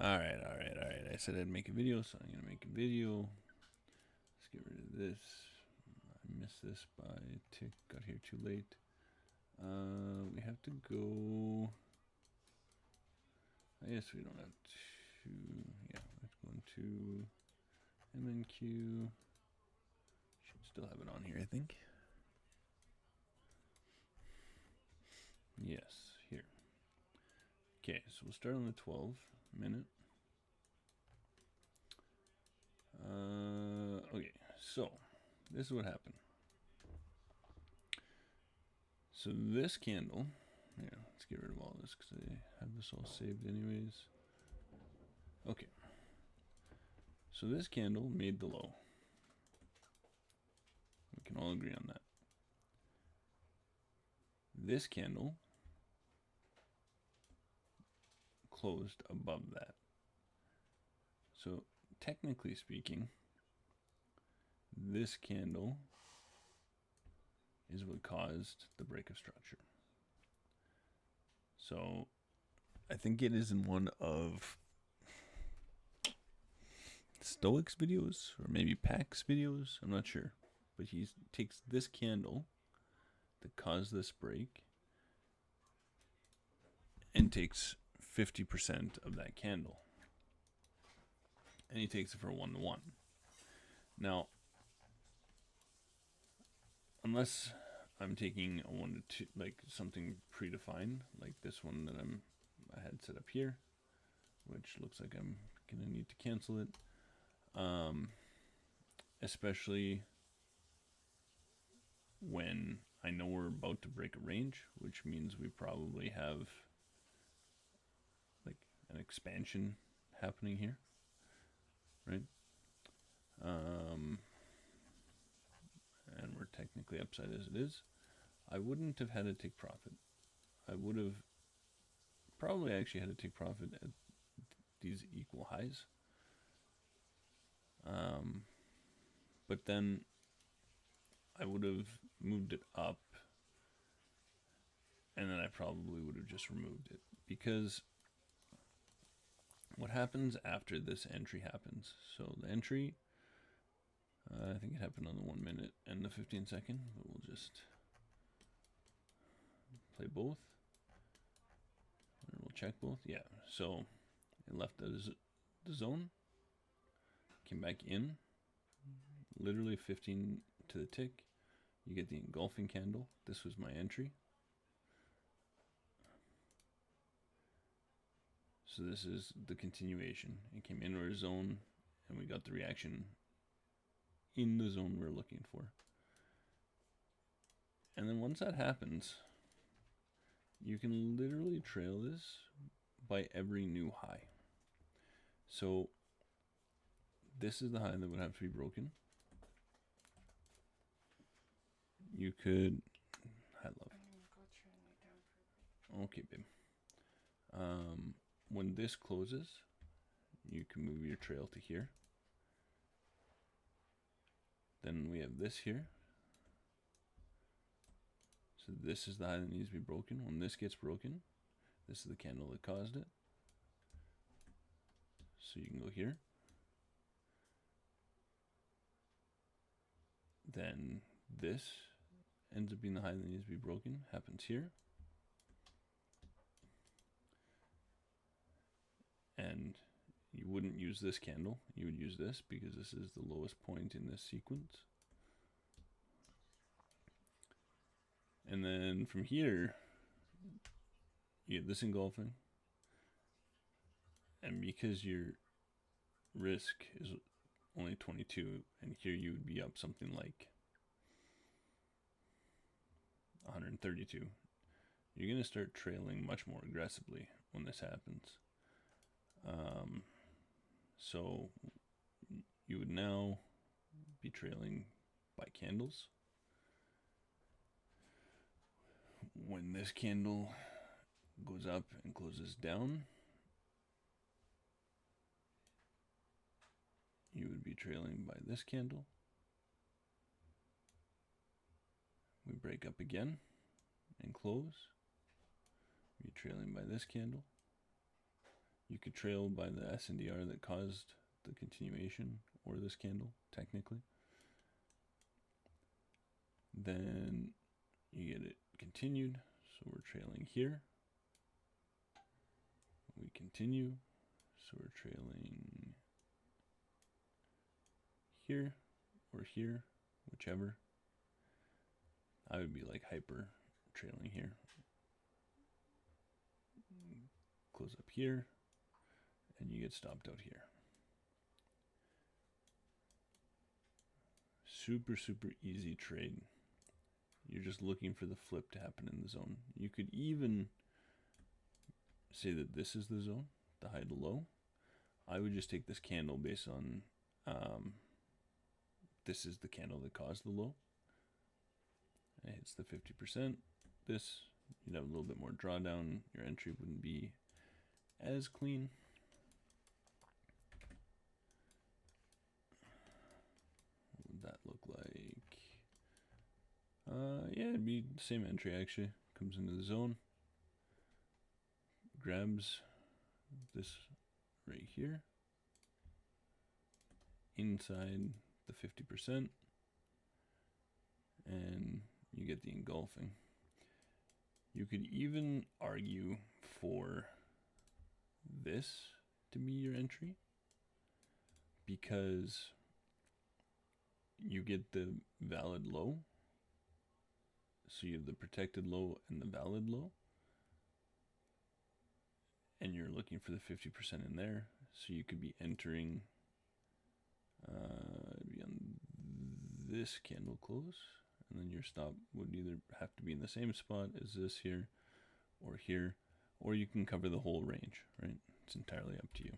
Alright. I said I'd make a video, so I'm gonna make a video. Let's get rid of this. I missed this by a tick, got here too late. We have to go. I guess we don't have to. Yeah, let's go into MNQ. Should still have it on here, I think. Yes, here. Okay, so we'll start on the 12-minute. Okay, so this is what happened. So this candle, yeah, let's get rid of all this because I have this all saved anyways. Okay, so this candle made the low. We can all agree on that. This candle closed above that. So technically speaking, this candle is what caused the break of structure. So I think it is in one of Stoic's videos or maybe Pack's videos. I'm not sure. But he takes this candle that caused this break and takes 50% of that candle. And he takes it for 1-to-1. Now, unless I'm taking a 1-to-2, like something predefined, like this one that I had set up here, which looks like I'm gonna need to cancel it. Especially when I know we're about to break a range, which means we probably have like an expansion happening here, right? And we're technically upside as it is. I wouldn't have had to take profit. I would have probably actually had to take profit at these equal highs. But then I would have moved it up, and then I probably would have just removed it, because what happens after this entry happens. So the entry, I think it happened on the 1 minute and the 15-second, but we'll just play both. And we'll check both. Yeah, so it left the zone, came back in, literally 15 to the tick. You get the engulfing candle. This was my entry. So this is the continuation. It came into our zone, and we got the reaction in the zone we're looking for. And then once that happens, you can literally trail this by every new high. So this is the high that would have to be broken. You could, hi love. Okay, babe. When this closes, you can move your trail to here. Then we have this here. So this is the high that needs to be broken. When this gets broken, this is the candle that caused it. So you can go here. Then this ends up being the high that needs to be broken. Happens here. And you wouldn't use this candle. You would use this because this is the lowest point in this sequence. And then from here, you get this engulfing. And because your risk is only 22, and here you would be up something like 132, you're going to start trailing much more aggressively when this happens. So you would now be trailing by candles. When this candle goes up and closes down, you would be trailing by this candle. We break up again and close. You're trailing by this candle. You could trail by the SNDR that caused the continuation, or this candle, technically. Then you get it continued, so we're trailing here. We continue, so we're trailing here or here, whichever. I would be like hyper trailing here. Close up here, and you get stopped out here. Super, super easy trade. You're just looking for the flip to happen in the zone. You could even say that this is the zone, the high to low. I would just take this candle based on this is the candle that caused the low. It hits the 50%. This, you'd have a little bit more drawdown. Your entry wouldn't be as clean. What would that look like? Yeah, it'd be the same entry actually. Comes into the zone, grabs this right here, inside the 50%, and you get the engulfing. You could even argue for this to be your entry, because you get the valid low. So you have the protected low and the valid low, and you're looking for the 50% in there. So you could be entering be on this candle close, and then your stop would either have to be in the same spot as this here, or you can cover the whole range, right? It's entirely up to you.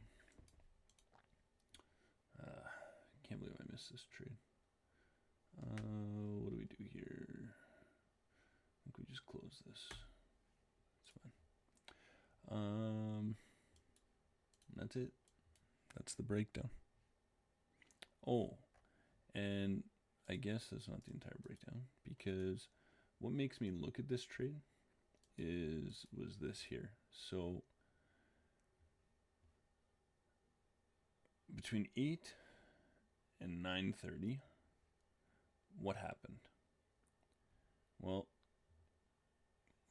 Can't believe I missed this trade. What do we do here? I think we just close this. It's fine. That's it. That's the breakdown. Oh, and I guess that's not the entire breakdown, because what makes me look at this trade was this here. So between 8 and 9:30, what happened? Well,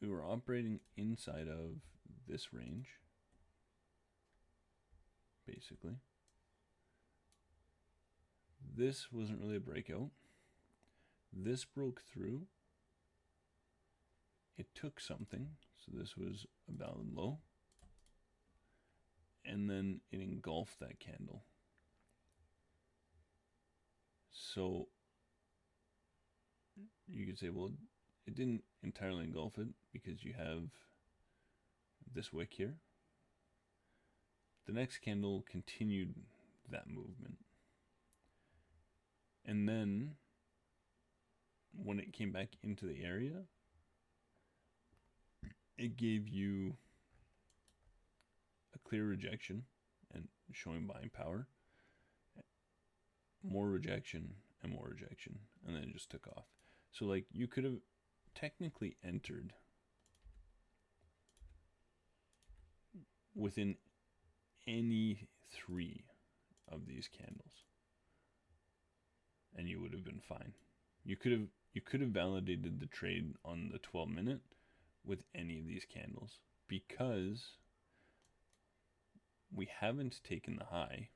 we were operating inside of this range, basically. This wasn't really a breakout. This broke through. It took something, so this was a valid low, and then it engulfed that candle. So you could say, well, it didn't entirely engulf it because you have this wick here. The next candle continued that movement. And then when it came back into the area, it gave you a clear rejection and showing buying power, more rejection and more rejection, and then it just took off. So like you could have technically entered within any 3 of these candles, and you would have been fine. You could have validated the trade on the 12-minute with any of these candles, because we haven't taken the high.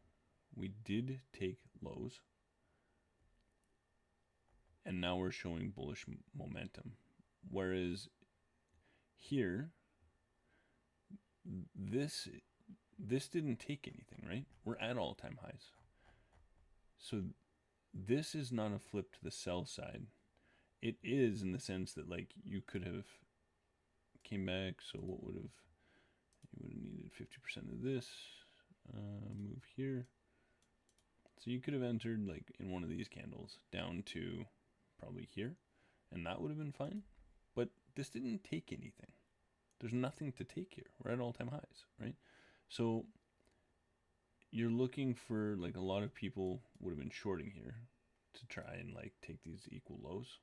We did take lows, and now we're showing bullish momentum. Whereas here, this didn't take anything, right? We're at all-time highs. So this is not a flip to the sell side. It is in the sense that like you could have came back. So what would have, you would have needed 50% of this, move here. So you could have entered like in one of these candles down to probably here, and that would have been fine. But this didn't take anything. There's nothing to take here. We're at all-time highs, right? So you're looking for, like, a lot of people would have been shorting here to try and like take these equal lows.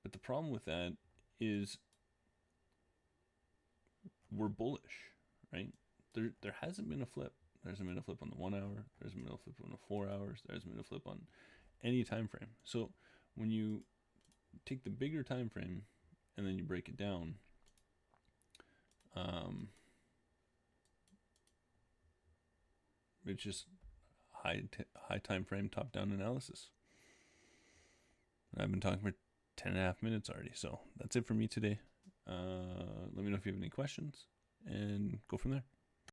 But the problem with that is we're bullish, right? there hasn't been a flip. There hasn't been a flip on the 1 hour. There hasn't been a flip on the 4 hours. There hasn't been a flip on any time frame. So when you take the bigger time frame and then you break it down, it's just high time frame top down analysis. I've been talking for 10.5 minutes already, so that's it for me today. Let me know if you have any questions and go from there.